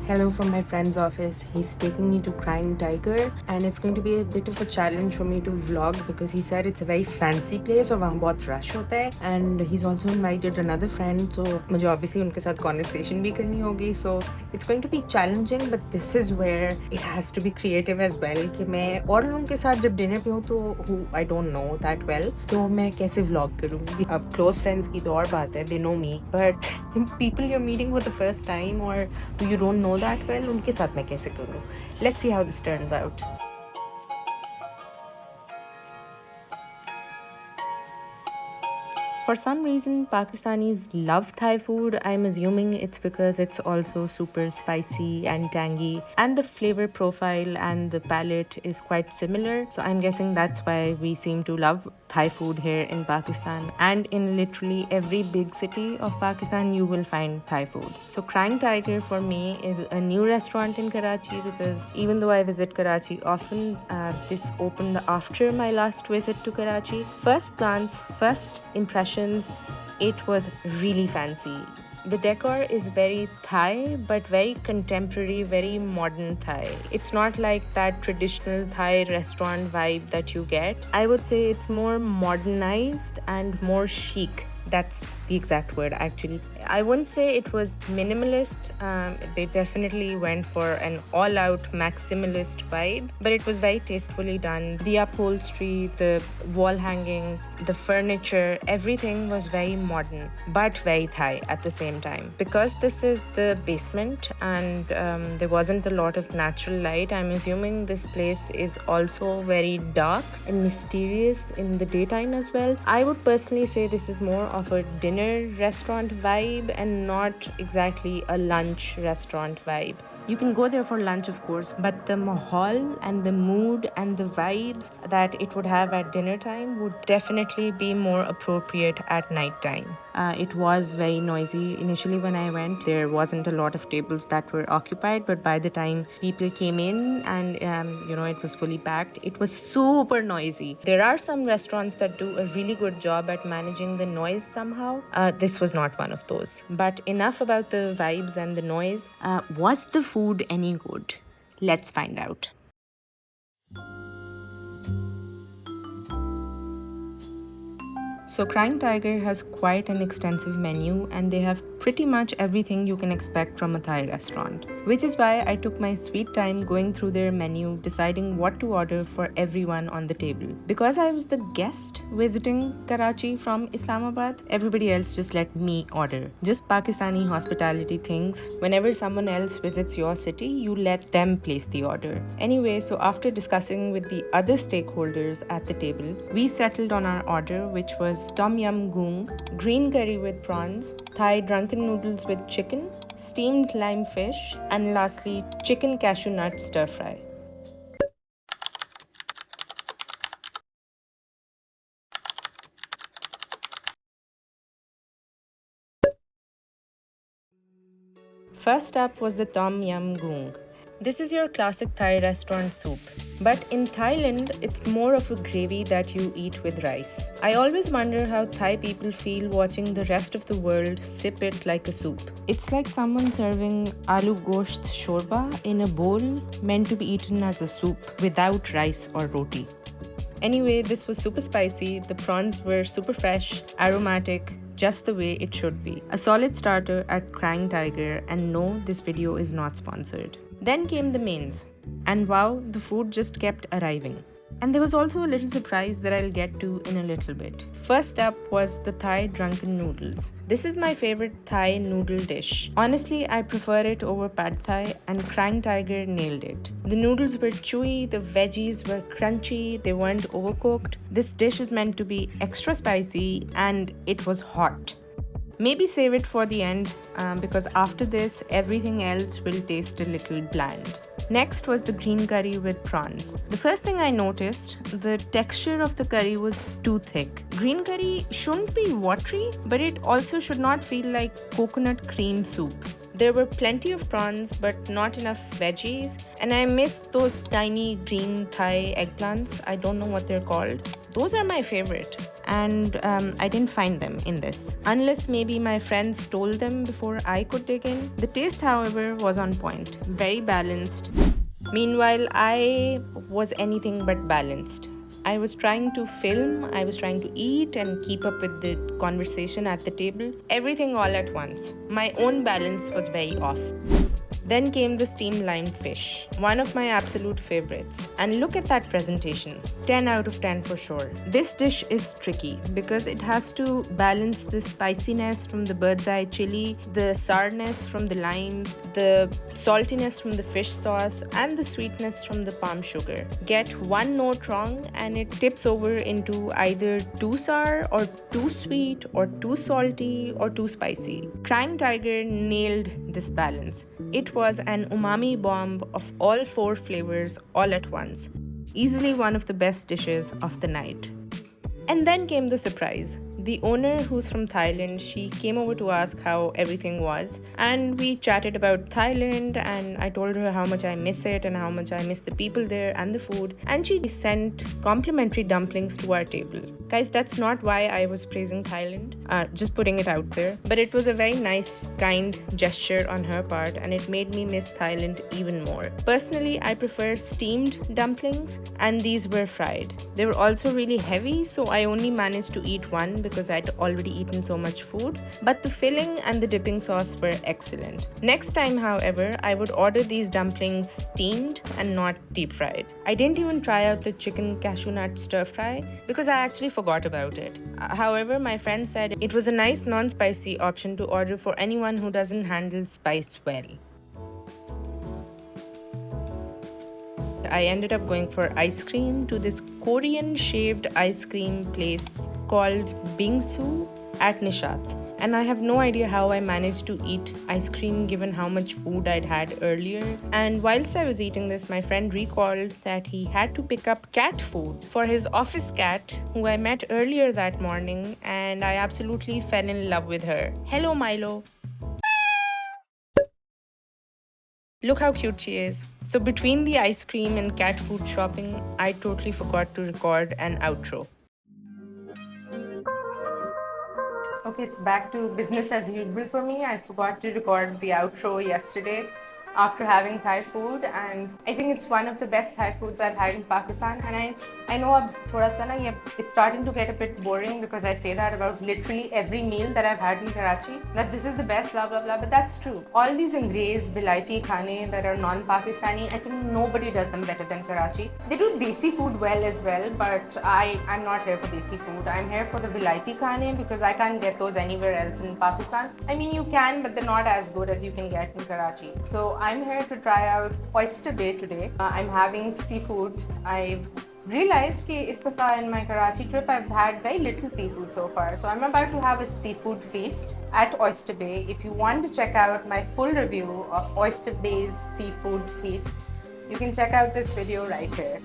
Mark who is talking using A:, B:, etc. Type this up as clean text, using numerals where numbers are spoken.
A: Hello from my friend's office. He's taking me to Crying Tiger and it's going to be a bit of a challenge for me to vlog because he said it's a very fancy place और वहाँ बहुत rush होता है and he's also invited another friend so मुझे obviously उनके साथ conversation भी करनी होगी so it's going to be challenging but this is where it has to be creative as well कि मैं और लोगों के साथ जब dinner पे हूँ तो who I don't know that well तो मैं कैसे vlog करूँगी अब close friends की तो और बात है they know me but people you're meeting for the first time or who you don't know that well उनके साथ मैं कैसे करूँ let's see how this turns out. For some reason, Pakistanis love Thai food. I'm assuming it's because it's also super spicy and tangy, and the flavor profile and the palate is quite similar. So I'm guessing that's why we seem to love Thai food here in Pakistan. And in literally every big city of Pakistan, you will find Thai food. So Crying Tiger for me is a new restaurant in Karachi because even though I visit Karachi often, this opened after my last visit to Karachi. First glance, first impression, it was really fancy. The decor is very Thai, but very contemporary, very modern Thai. It's not like that traditional Thai restaurant vibe that you get. I would say it's more modernized and more chic. That's the exact word, actually. I wouldn't say it was minimalist. They definitely went for an all-out maximalist vibe, but it was very tastefully done. The upholstery, the wall hangings, the furniture, everything was very modern, but very Thai at the same time. Because this is the basement and there wasn't a lot of natural light, I'm assuming this place is also very dark and mysterious in the daytime as well. I would personally say this is more of a dinner restaurant vibe and not exactly a lunch restaurant vibe. You can go there for lunch, of course, but the mahal and the mood and the vibes that it would have at dinner time would definitely be more appropriate at night time. It was very noisy. Initially, when I went, there wasn't a lot of tables that were occupied, but by the time people came in and, it was fully packed, it was super noisy. There are some restaurants that do a really good job at managing the noise somehow. This was not one of those. But enough about the vibes and the noise. Was the food any good? Let's find out. So Crying Tiger has quite an extensive menu and they have pretty much everything you can expect from a Thai restaurant. Which is why I took my sweet time going through their menu, deciding what to order for everyone on the table. Because I was the guest visiting Karachi from Islamabad, everybody else just let me order. Just Pakistani hospitality things. Whenever someone else visits your city, you let them place the order. Anyway, so after discussing with the other stakeholders at the table, we settled on our order, which was Tom Yum Goong, green curry with prawns, Thai drunken noodles with chicken, steamed lime fish, and lastly, chicken cashew nut stir fry. First up was the Tom Yum Goong. This is your classic Thai restaurant soup. But in Thailand, it's more of a gravy that you eat with rice. I always wonder how Thai people feel watching the rest of the world sip it like a soup. It's like someone serving aloo gosht shorba in a bowl meant to be eaten as a soup without rice or roti. Anyway, this was super spicy. The prawns were super fresh, aromatic, just the way it should be. A solid starter at Crying Tiger, and no, this video is not sponsored. Then came the mains, and wow, the food just kept arriving. And there was also a little surprise that I'll get to in a little bit. First up was the Thai Drunken Noodles. This is my favorite Thai noodle dish. Honestly, I prefer it over Pad Thai, and Crying Tiger nailed it. The noodles were chewy, the veggies were crunchy, they weren't overcooked. This dish is meant to be extra spicy, and it was hot. Maybe save it for the end because after this, everything else will taste a little bland. Next was the green curry with prawns. The first thing I noticed, the texture of the curry was too thick. Green curry shouldn't be watery, but it also should not feel like coconut cream soup. There were plenty of prawns, but not enough veggies, and I missed those tiny green Thai eggplants. I don't know what they're called. Those are my favorite. and I didn't find them in this. Unless maybe my friends stole them before I could dig in. The taste, however, was on point, very balanced. Meanwhile, I was anything but balanced. I was trying to film, I was trying to eat and keep up with the conversation at the table. Everything all at once. My own balance was very off. Then came the steamed lime fish, one of my absolute favorites. And look at that presentation, 10 out of 10 for sure. This dish is tricky because it has to balance the spiciness from the bird's eye chili, the sourness from the lime, the saltiness from the fish sauce, and the sweetness from the palm sugar. Get one note wrong and it tips over into either too sour or too sweet or too salty or too spicy. Crying Tiger nailed this balance. It was an umami bomb of all 4 flavors all at once. Easily one of the best dishes of the night. And then came the surprise. The owner, who's from Thailand, she came over to ask how everything was, and we chatted about Thailand, and I told her how much I miss it and how much I miss the people there and the food, and she sent complimentary dumplings to our table. Guys, that's not why I was praising Thailand, just putting it out there, but it was a very nice, kind gesture on her part, and it made me miss Thailand even more. Personally, I prefer steamed dumplings, and these were fried. They were also really heavy, so I only managed to eat one because I'd already eaten so much food, but the filling and the dipping sauce were excellent. Next time, however, I would order these dumplings steamed and not deep fried. I didn't even try out the chicken cashew nut stir fry because I actually forgot about it. However, my friend said it was a nice non-spicy option to order for anyone who doesn't handle spice well. I ended up going for ice cream to this Korean shaved ice cream place called Bingsu at Nishat. And I have no idea how I managed to eat ice cream given how much food I'd had earlier. And whilst I was eating this, my friend recalled that he had to pick up cat food for his office cat, who I met earlier that morning, and I absolutely fell in love with her. Hello, Milo. Look how cute she is. So between the ice cream and cat food shopping, I totally forgot to record an outro. Okay, it's back to business as usual for me. I forgot to record the outro yesterday after having Thai food, and I think it's one of the best Thai foods I've had in Pakistan. And I know it's starting to get a bit boring because I say that about literally every meal that I've had in Karachi, that this is the best, blah blah blah, but that's true. All these Angrez, Vilaiti khane that are non-Pakistani, I think nobody does them better than Karachi. They do desi food well as well, but I'm not here for desi food. I'm here for the Vilaiti khane because I can't get those anywhere else in Pakistan. I mean, you can, but they're not as good as you can get in Karachi. So I'm here to try out Oyster Bay today. I'm having seafood. I've realized that in my Karachi trip I've had very little seafood so far. So I'm about to have a seafood feast at Oyster Bay. If you want to check out my full review of Oyster Bay's seafood feast, you can check out this video right here.